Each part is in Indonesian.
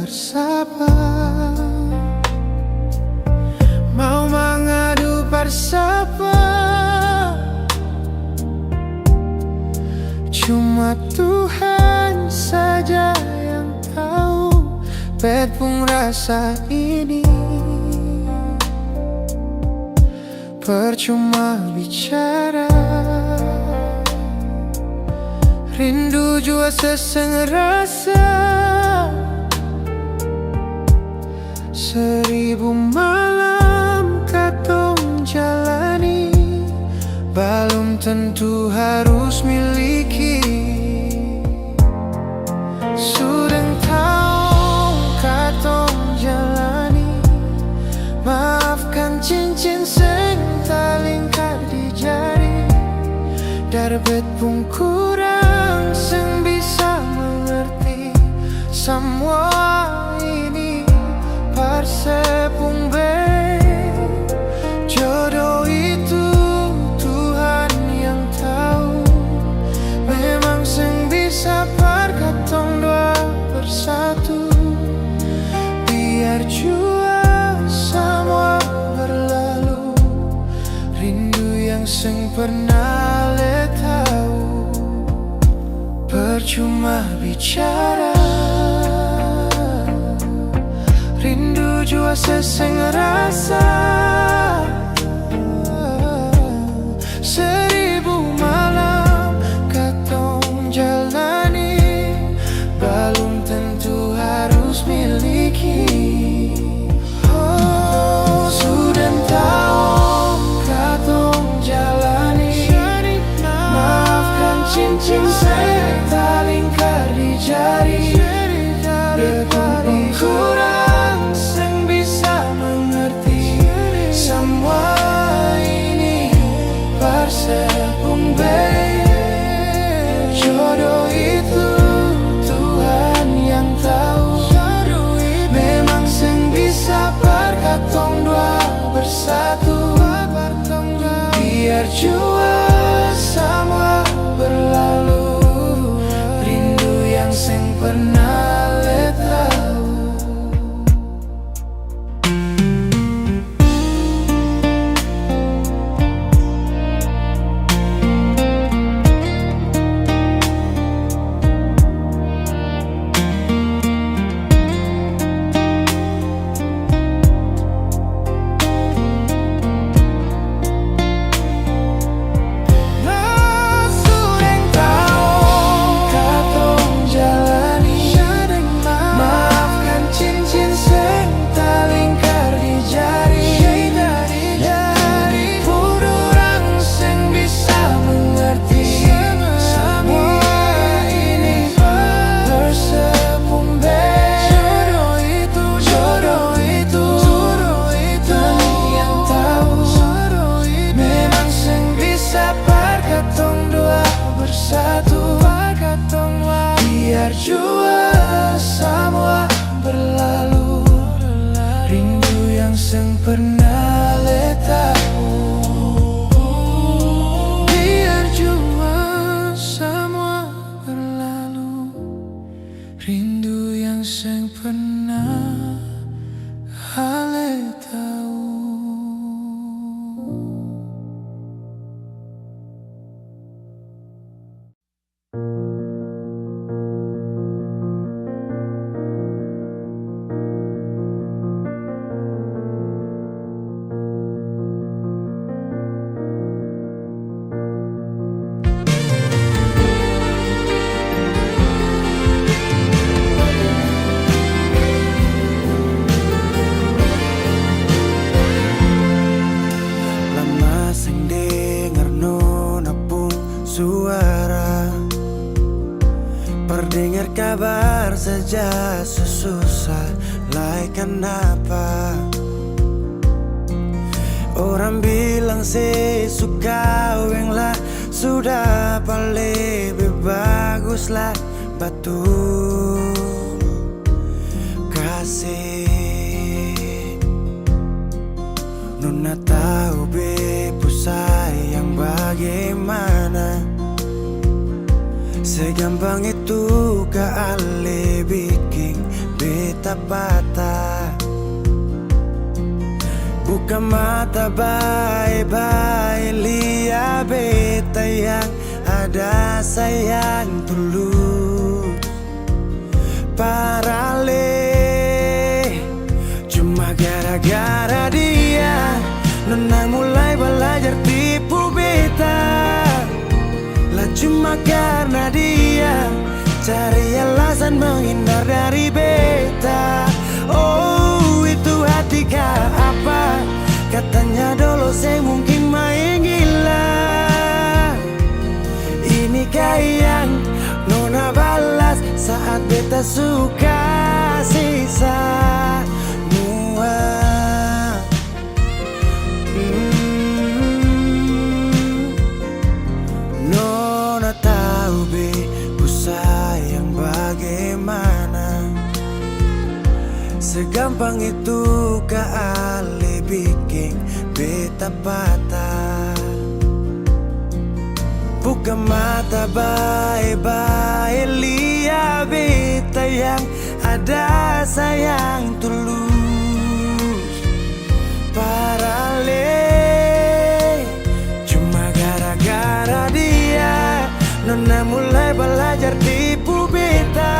bersabar, mau mengadu bersabar. Cuma Tuhan saja yang tahu betpung rasa ini. Percuma bicara, rindu jua seseng rasa. 1000 malam katong jalani, belum tentu harus miliki. Sudah tahu katong jalani, maafkan cincin seng talingkar di jari. Darbet pun kurang seng bisa mengerti semua ini. Parsepung be jodoh itu Tuhan yang tahu. Memang seng bisa perkatong dua bersatu. Biar jua semua berlalu, rindu yang seng pernah le tahu. Percuma bicara, rindu jua seseng rasa. 1000 malam katong jalani, belum tentu harus miliki. Oh, sudah tahu katong jalani, maafkan cincin seng talingkar di jari. Betpun kurang seng bisa mengerti semua ini. Parsepung be jodoh itu Tuhan yang tahu. Memang seng bisa perkatong dua bersatu. Biar jua semua berlalu, rindu yang seng pernah le tahu. Biar jua semua berlalu, rindu yang seng pernah le tahu. Biar jua semua berlalu, rindu yang seng pernah le tahu. Perdengar kabar saja susah, lai kenapa? Orang bilang sih suka weng lah, sudah paling lebih bagus lah betul kasih. Nona tahu bepu sayang bagaimana. Segampang itu kali bikin beta patah. Buka mata baik-baik, lihat beta yang ada sayang tulus. Parale cuma gara-gara dia, nona mulai belajar tipu beta. Lah cuma karena dia cari alasan menghindar dari beta. Oh itu hati kah apa? Katanya dulu saya mungkin main gila. Ini yang nona balas saat beta suka sisa mua. Nona tahu be ku sayang bagaimana. Segampang itu kali bikin beta patah. Buka mata baik-baik, lihat beta yang ada sayang tulus. Parale cuma gara-gara dia, nona mulai belajar tipu beta.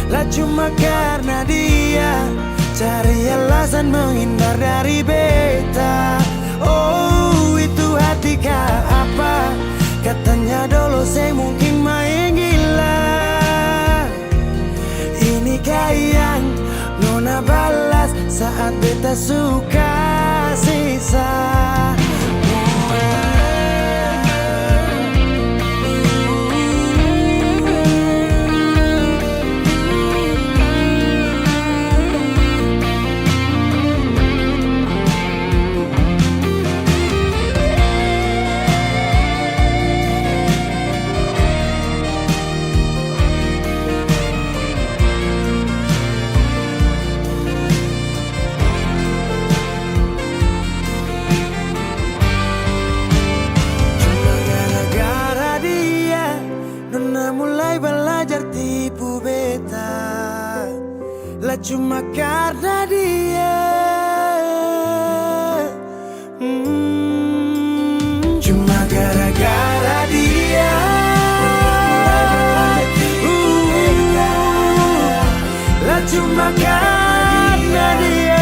Lah cuma karena dia cari alasan menghindar dari beta. Oh itu hati kah apa? Katanya dulu saya mungkin main gila. Ini yang nona balas saat beta suka sisa. Lah cuma karena dia cuma gara-gara dia lah cuma karena dia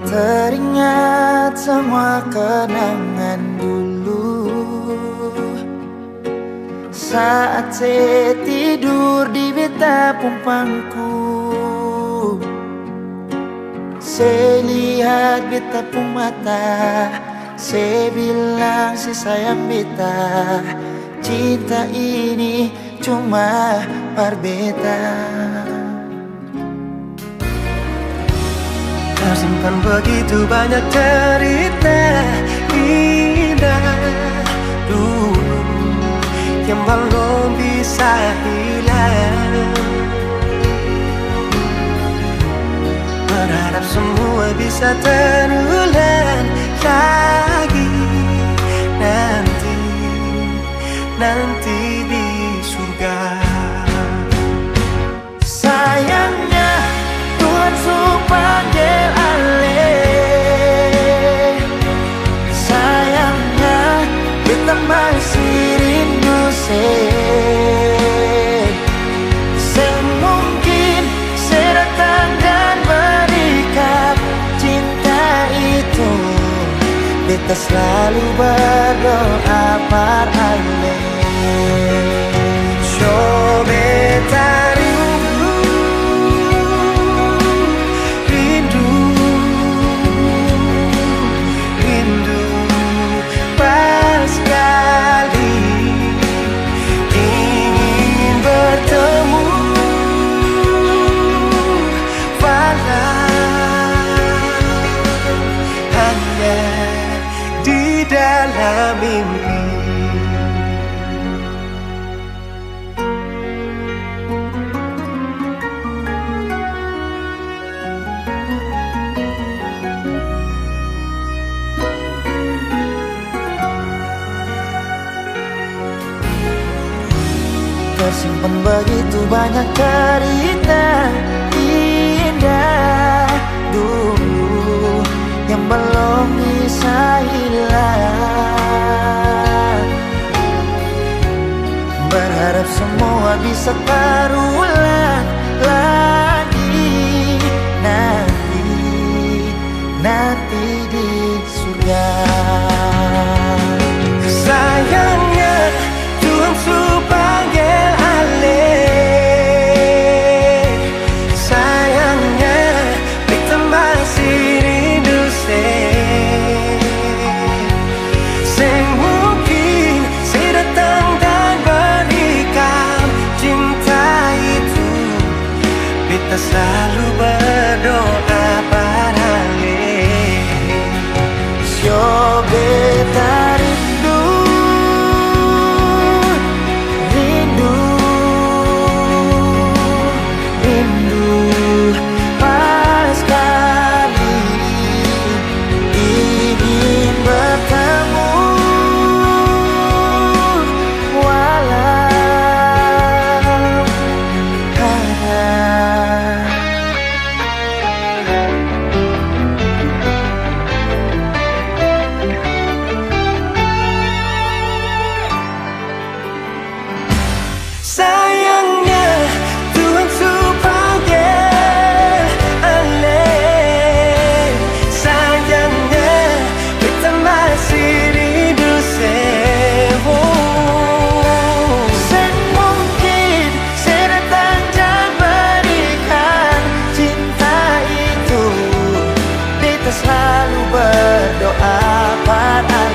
teringat semua kenangan dulu saat saya tidur di beta pumpangku. Saya lihat beta pun mata, saya bilang si sayang beta, cinta ini cuma par beta. Tersimpan begitu banyak cerita indah dulu yang belum bisa hilang. Berharap semua bisa terulang lagi nanti di surga. Sayangnya Tuhan suruh panggil alih. Sayangnya kita masih rindu semungkin saya datang dan berikan cinta itu. Kita selalu berdoa parale. Beta rindu, rindu, rindu pas sekali ingin bertemu, walau hanya di dalam mimpi. Tersimpan begitu banyak cerita indah dulu yang belum bisa hilang. Berharap semua bisa terulang lagi nanti di surga. Sayangnya Tuhan panggil alih. Sayangnya kita masih rindu sing mungkin datang dan berikan cinta itu. Kita selalu berdoa paralel. Beta rindu, rindu, rindu pas sekali ingin bertemu, walau sayangnya Tuhan panggil alih. Sayangnya kita masih rindu mungkin datang dan berikan cinta itu. Kita selalu berdoa paralel.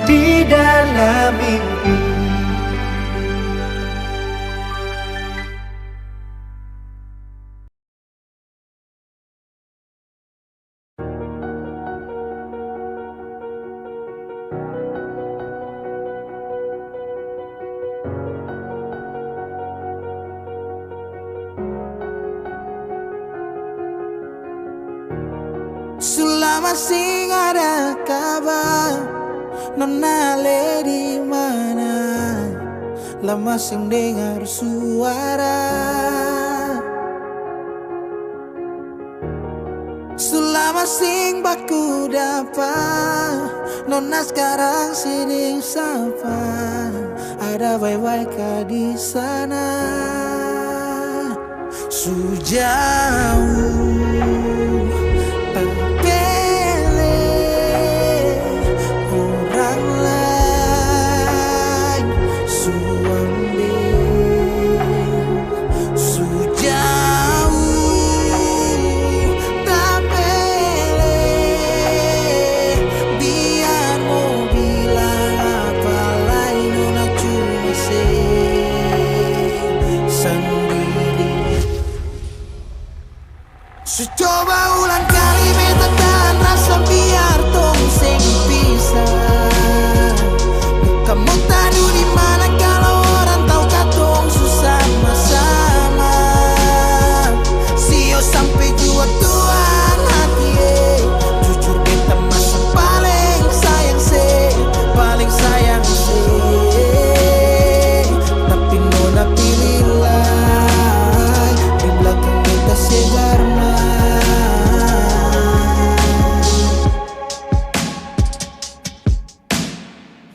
Di dalam mimpi. Selama sing ada kabar, Nona le di mana? Lama sing dengar suara. Selama sing baku dapat, Nona sekarang sini sapa. Ada baik-baik di sana. Sejauh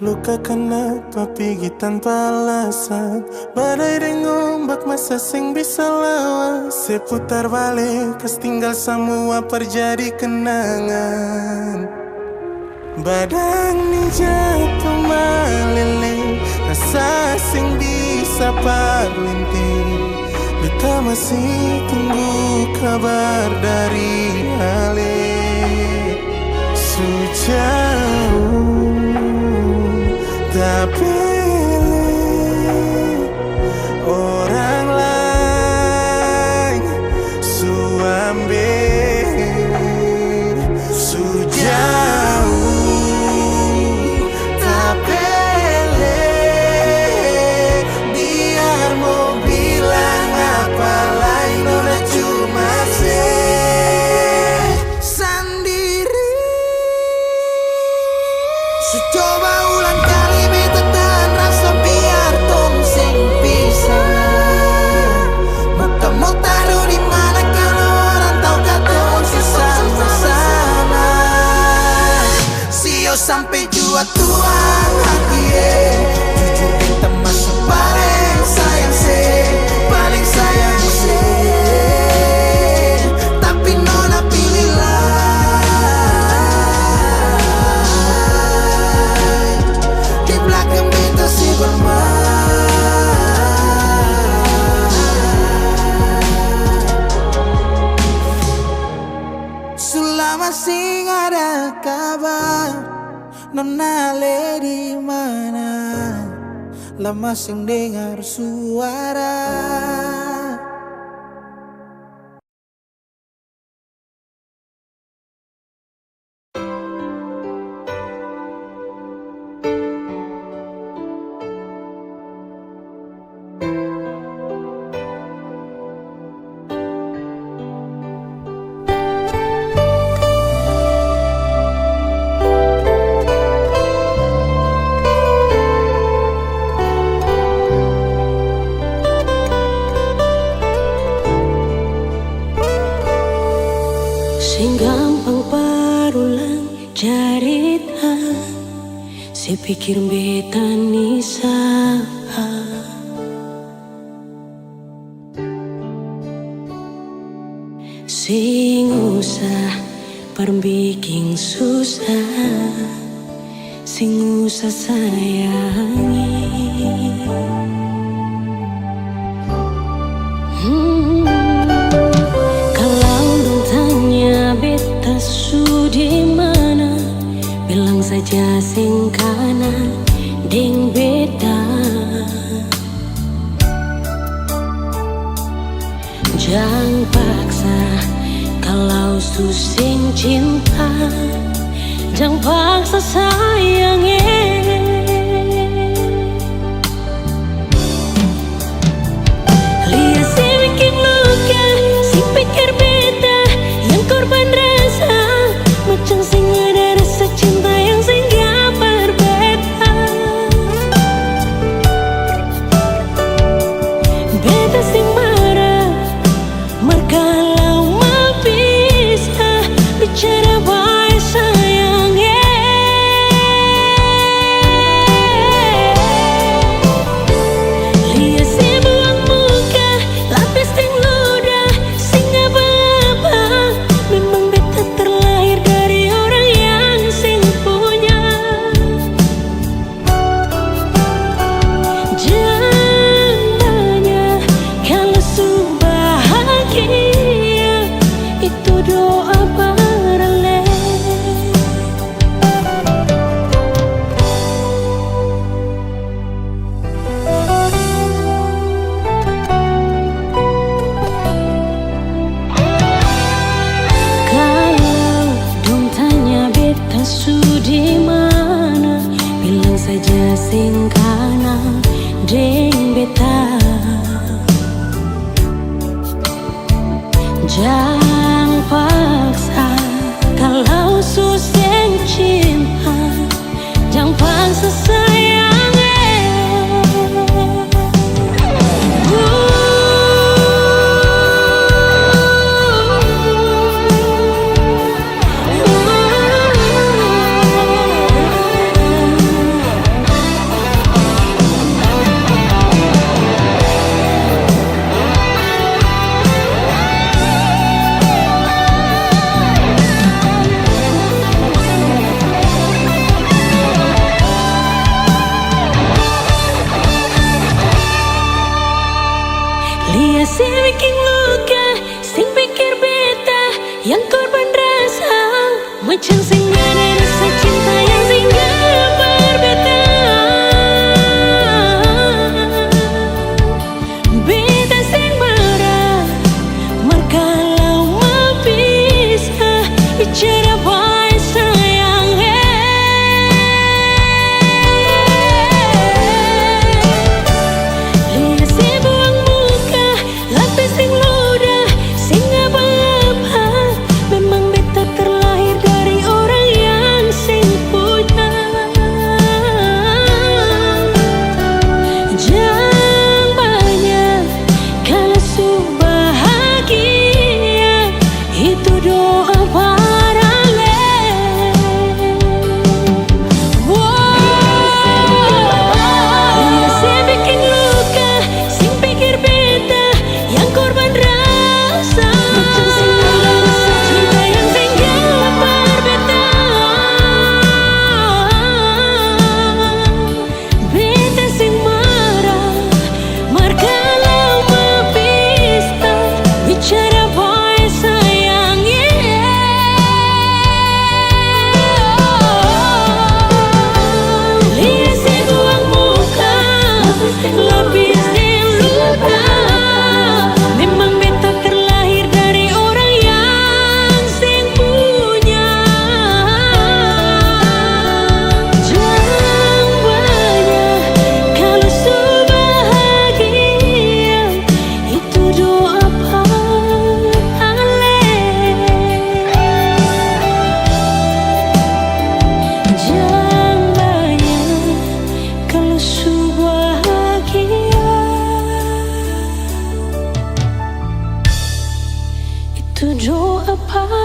Luka kenapa pergi tanpa alasan. Badai dan ombak masa sing bisa lawan. Seputar balik kas tinggal semua terjadi kenangan. Badang ni jatuh meleleh, rasa sing bisa parlinting. Beta masih tunggu kabar dari Ale. Sejauh tapi orang lain suambil sejauh tapi biar mau bilang apa lain nona cuma sendiri. Coba ulang kali beta tahan rasa biar tong sing pisah. Mau taruh di mana kalau orang tahu kata sama-sama. Sio sampai jua tuang hati jujur kita masuk paling sayang paling sayang tapi nona pilihlah. Selama sing ada kabar, nona le di mana? Lama sing dengar suara. Sing gampang parulang cerita, si pikir beta ni sapa. Sing usah perbikin susah, sing usah sayangi. Beta su di mana? Bilang saja sing kanan ding beda. Jangan paksa kalau su sing cinta. Jangan paksa sayangnya. Lihat si bikin luka, si pikir beta yang korban rasa. Macam sing ada rasa cinta yang sing gak berbeda. Beta sing marah kalau mau bisa bicara baik sayangnya. Macam sing ada rasa cinta yang singgah berbeda. Beta sing marah markalau mapisah bicara baik sayang. Lihat si buang muka lapis sing ludah sing apa-apa. Memang beta terlahir dari orang yang sing punya. Jangan banyak kalau su bahagia, itu doa paralel. Dia sih bikin luka, sing pikir beta yang korban rasa. Macam sing ada rasa cinta yang singgah berbeda. Beta sing marah markalau mapisah bicara boy sayang. Lihat si buang muka lapis sing luka. Memang beta terlahir dari orang yang sing punya. Jangan banyak kalau su bahagia, itu doa paralel. Jangan banyak kalau su bahagia, itu doa paralel.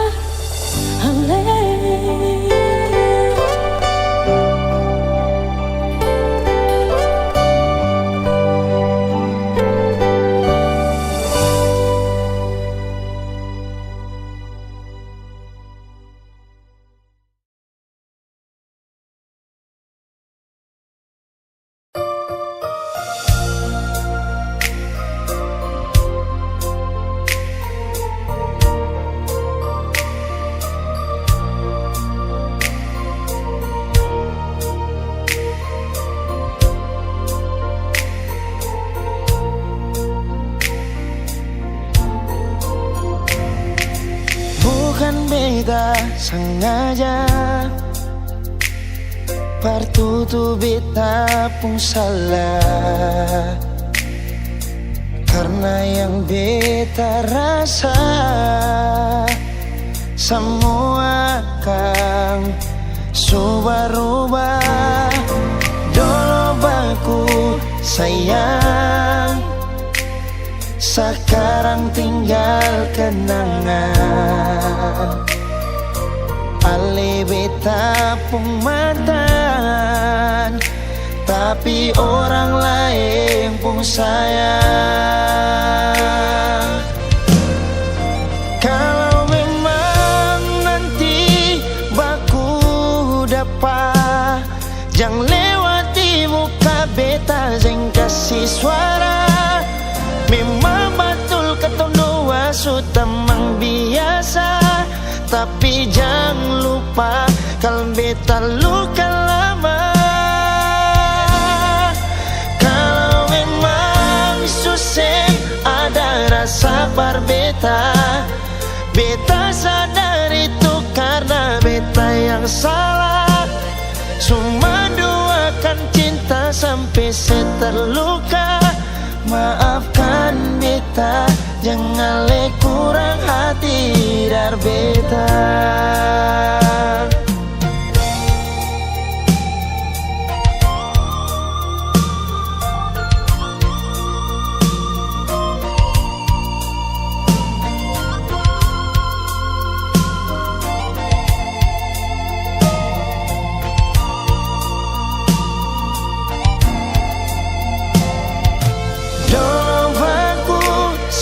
Bukan beta sengaja, partutu beta pun salah. Karena yang beta rasa semua akan subah-rubah. Dulu baku sayang, sekarang tinggal kenangan. Ale beta pun mantan, tapi orang lain pun sayang. Kalau memang nanti baku dapat, jangan lewati muka beta jeng kasih suara. Memang betul kata dua su temang biasa, tapi jangan lupa kalau beta luka lama. Kalau memang susah ada rasa berbeda, beta sadar itu karena beta yang salah. Cuma doakan cinta sampai saya terluka. Maafkan beta, jangan le kurang hati dar beta.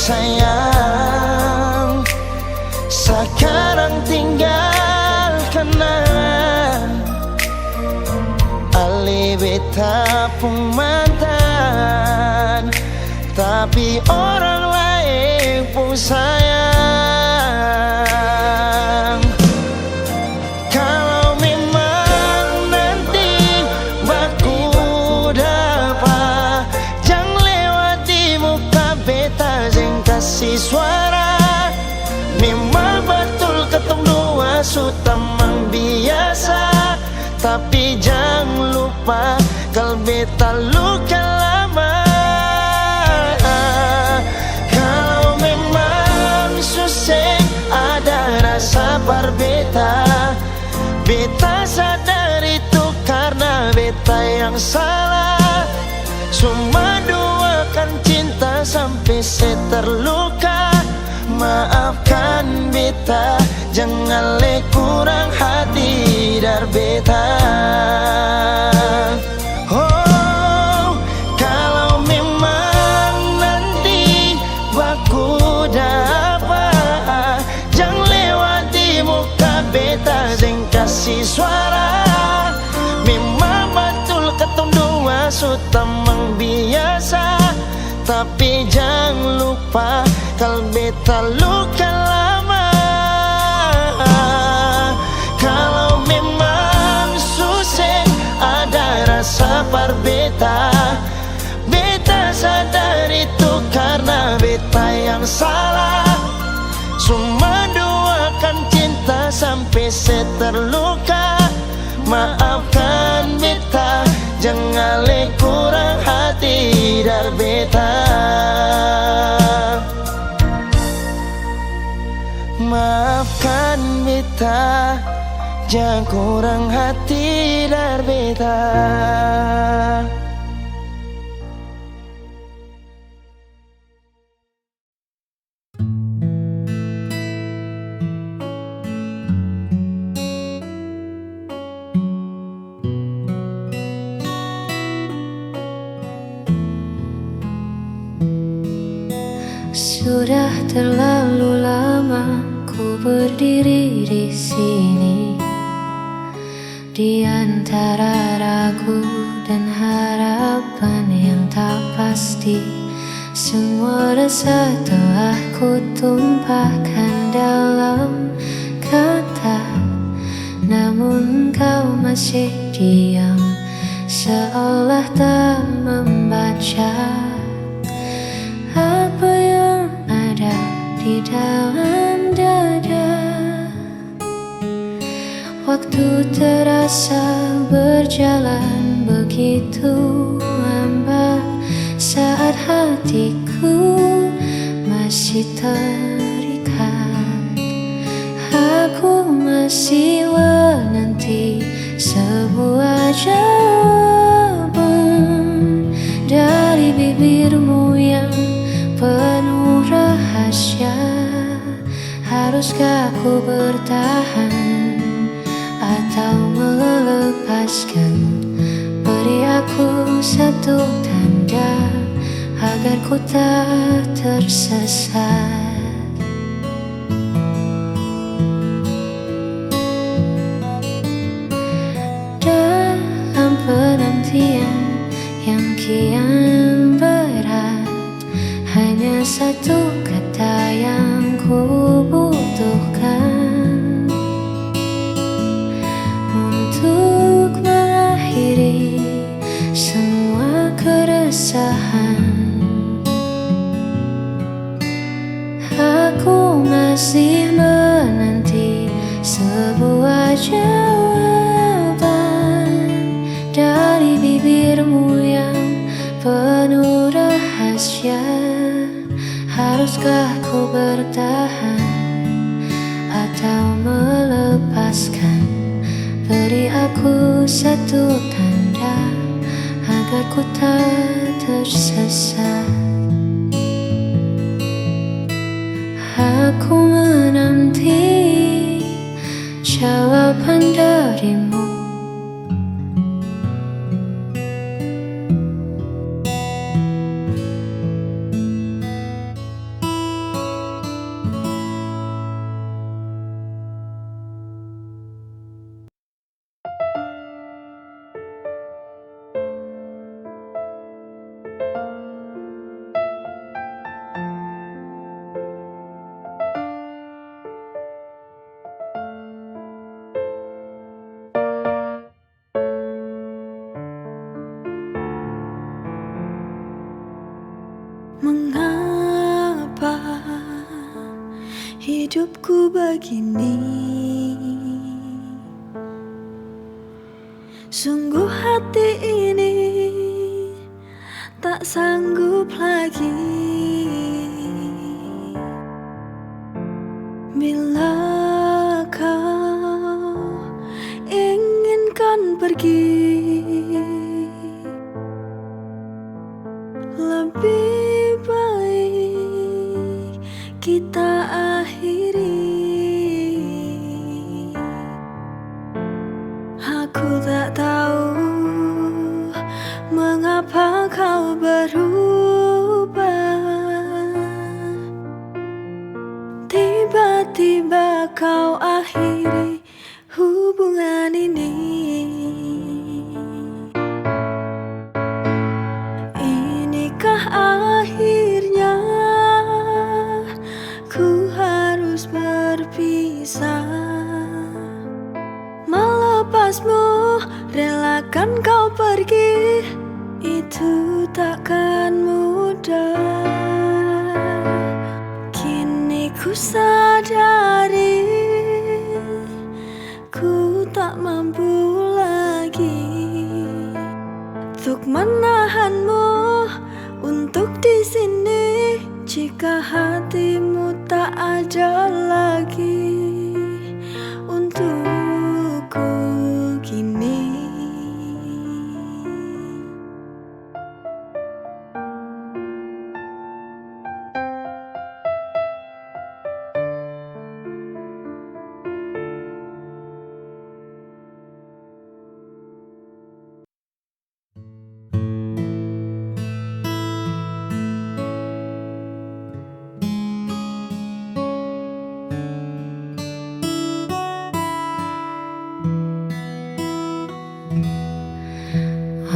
Sayang, sekarang tinggal kenangan. Ale beta pun mantan, tapi orang lain pun sayang. tapi jangan lupa kalau beta luka lama. Kalau memang susah ada rasa berbeda, beta sadar itu karena beta yang salah. Cuma doakan cinta sampai saya terluka. Maafkan beta, jangan le kurang hati dar beta. Oh, kalau memang nanti baku dapat, jangan lewati muka beta dan kasih suara. Memang betul ketong dua sudah biasa, tapi jangan lupa kalau beta luka lama. Kalau memang susah ada rasa berbeda, beta sadar itu karena beta yang salah. Cuma doakan cinta sampai saya terluka. Maafkan beta, jangan le kurang hati dar beta. Maafkan beta, jangan kurang hati dar beta. Sudah terlalu lama ku berdiri di sini, di antara ragu dan harapan yang tak pasti. Semua rasa telah ku tumpahkan dalam kata, namun kau masih diam, seolah tak membaca apa yang ada di dalam dada. Waktu terasa berjalan begitu lambat, saat hatiku masih terikat. Aku masih menanti sebuah jawaban dari bibirmu yang penuh rahasia. Haruskah ku bertahan atau melepaskan? Beri aku satu tanda agar ku tak tersesat. Dalam penantian yang kian berat, hanya satu kata yang ku butuhkan untuk mengakhiri semua keresahan. Aku masih menanti sebuah jawaban dari bibirmu yang penuh rahasia. Haruskah ku bertahan atau melepaskan? Beri aku satu tanda agar ku tak tersesat. Aku menanti jawaban darimu. Mengapa hidupku begini? Sungguh hati ini tak sanggup lagi bila kau inginkan pergi. Lebih baik kita akhiri. Aku tak tahu mengapa kau berubah. Tiba-tiba kau akhiri hubungan ini. Inikah akhirnya ku harus berpisah? Melepasmu, relakan kau pergi, itu takkan mudah. Kini ku sadari ku tak mampu lagi untuk menahanmu untuk di sini. Jika hatimu tak ada lagi untukku kini.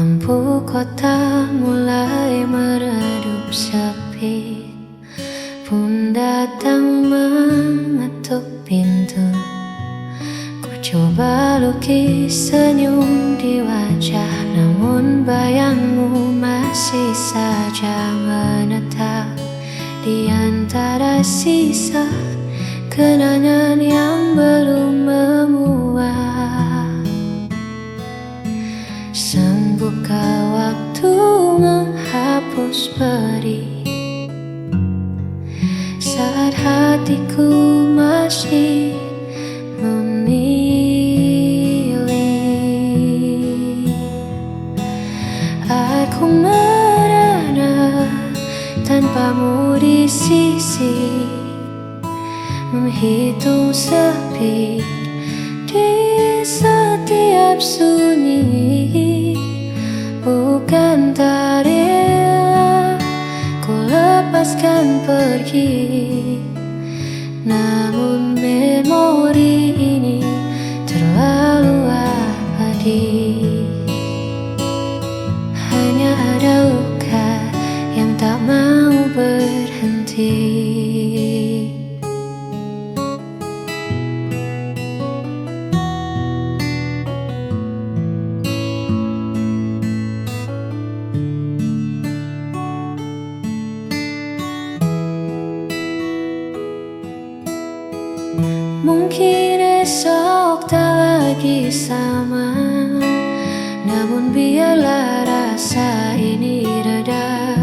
Lampu kota mulai meredup sepi, pun datang mengetuk pintu. Ku coba lukis senyum di wajah, namun bayangmu masih saja menetap di antara sisa kenangan yang belum memuat. Sanggupkah waktu menghapus perih saat hatiku masih memilih? Aku merana tanpamu di sisi, menghitung sepi di setiap sunyi. Bukan tak rela ku lepaskan pergi, namun memori ini terlalu abadi. Hanya ada luka yang tak mau berhenti. Mungkin esok tak lagi sama, namun biarlah rasa ini reda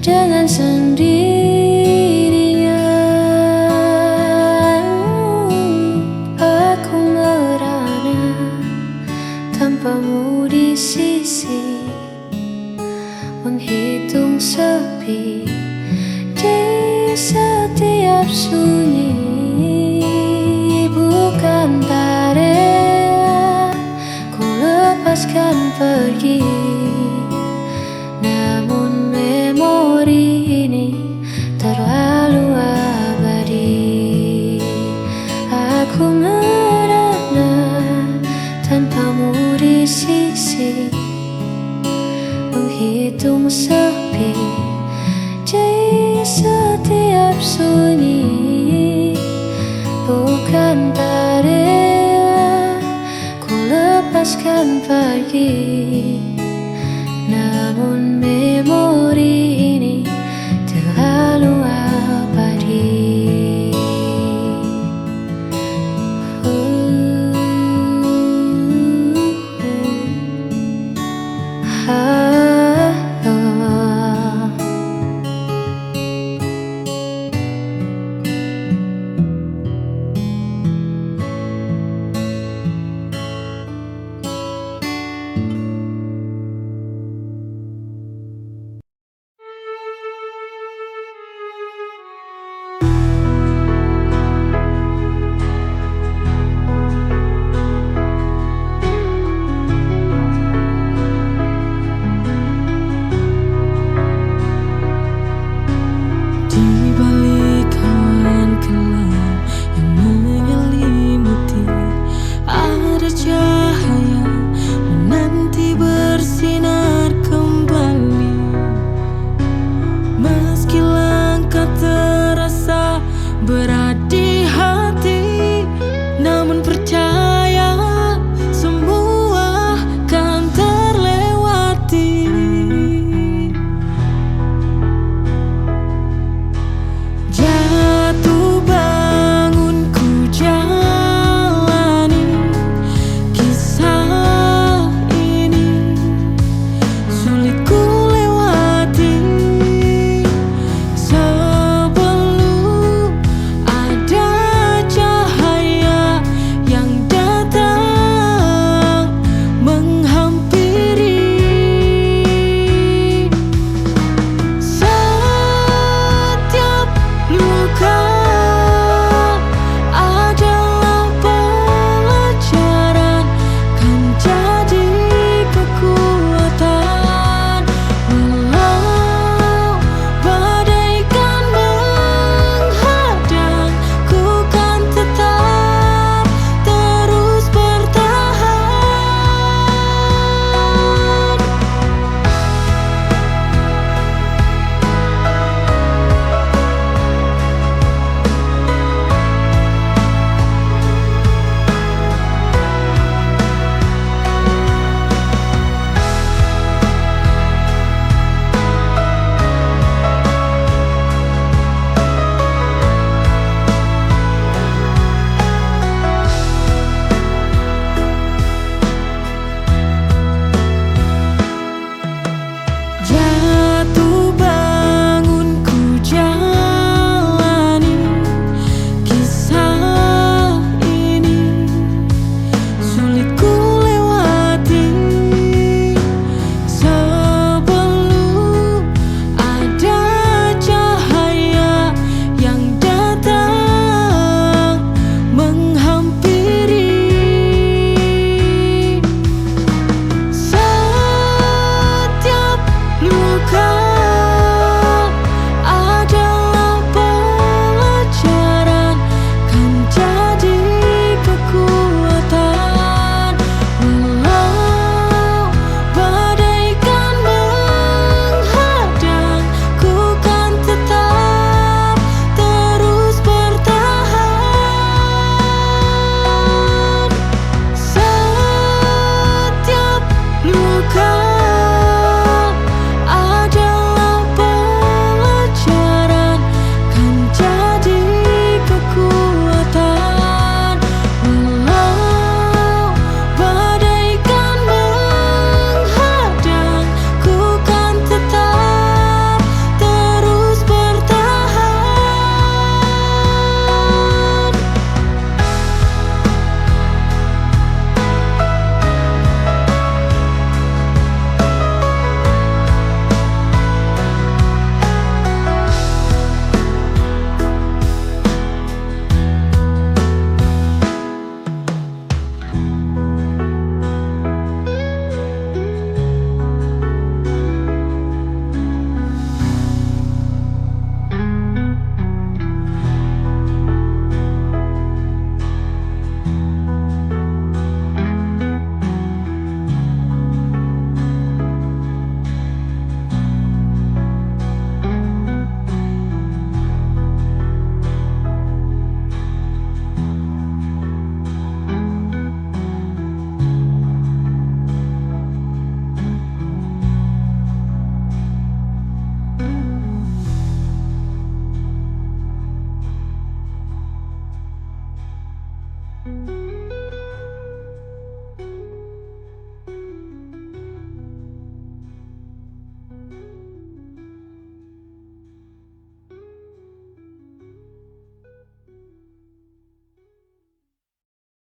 dengan sendirinya. Aku merana tanpamu di sisi, menghitung sepi di setiap sunyi. Bukan tak rela ku lepaskan pergi, namun memori ini terlalu abadi. Aku merana tanpamu di sisi, menghitung sepi di setiap sunyi. Bukan tak rela ku lepaskan pergi, namun memori ini terlalu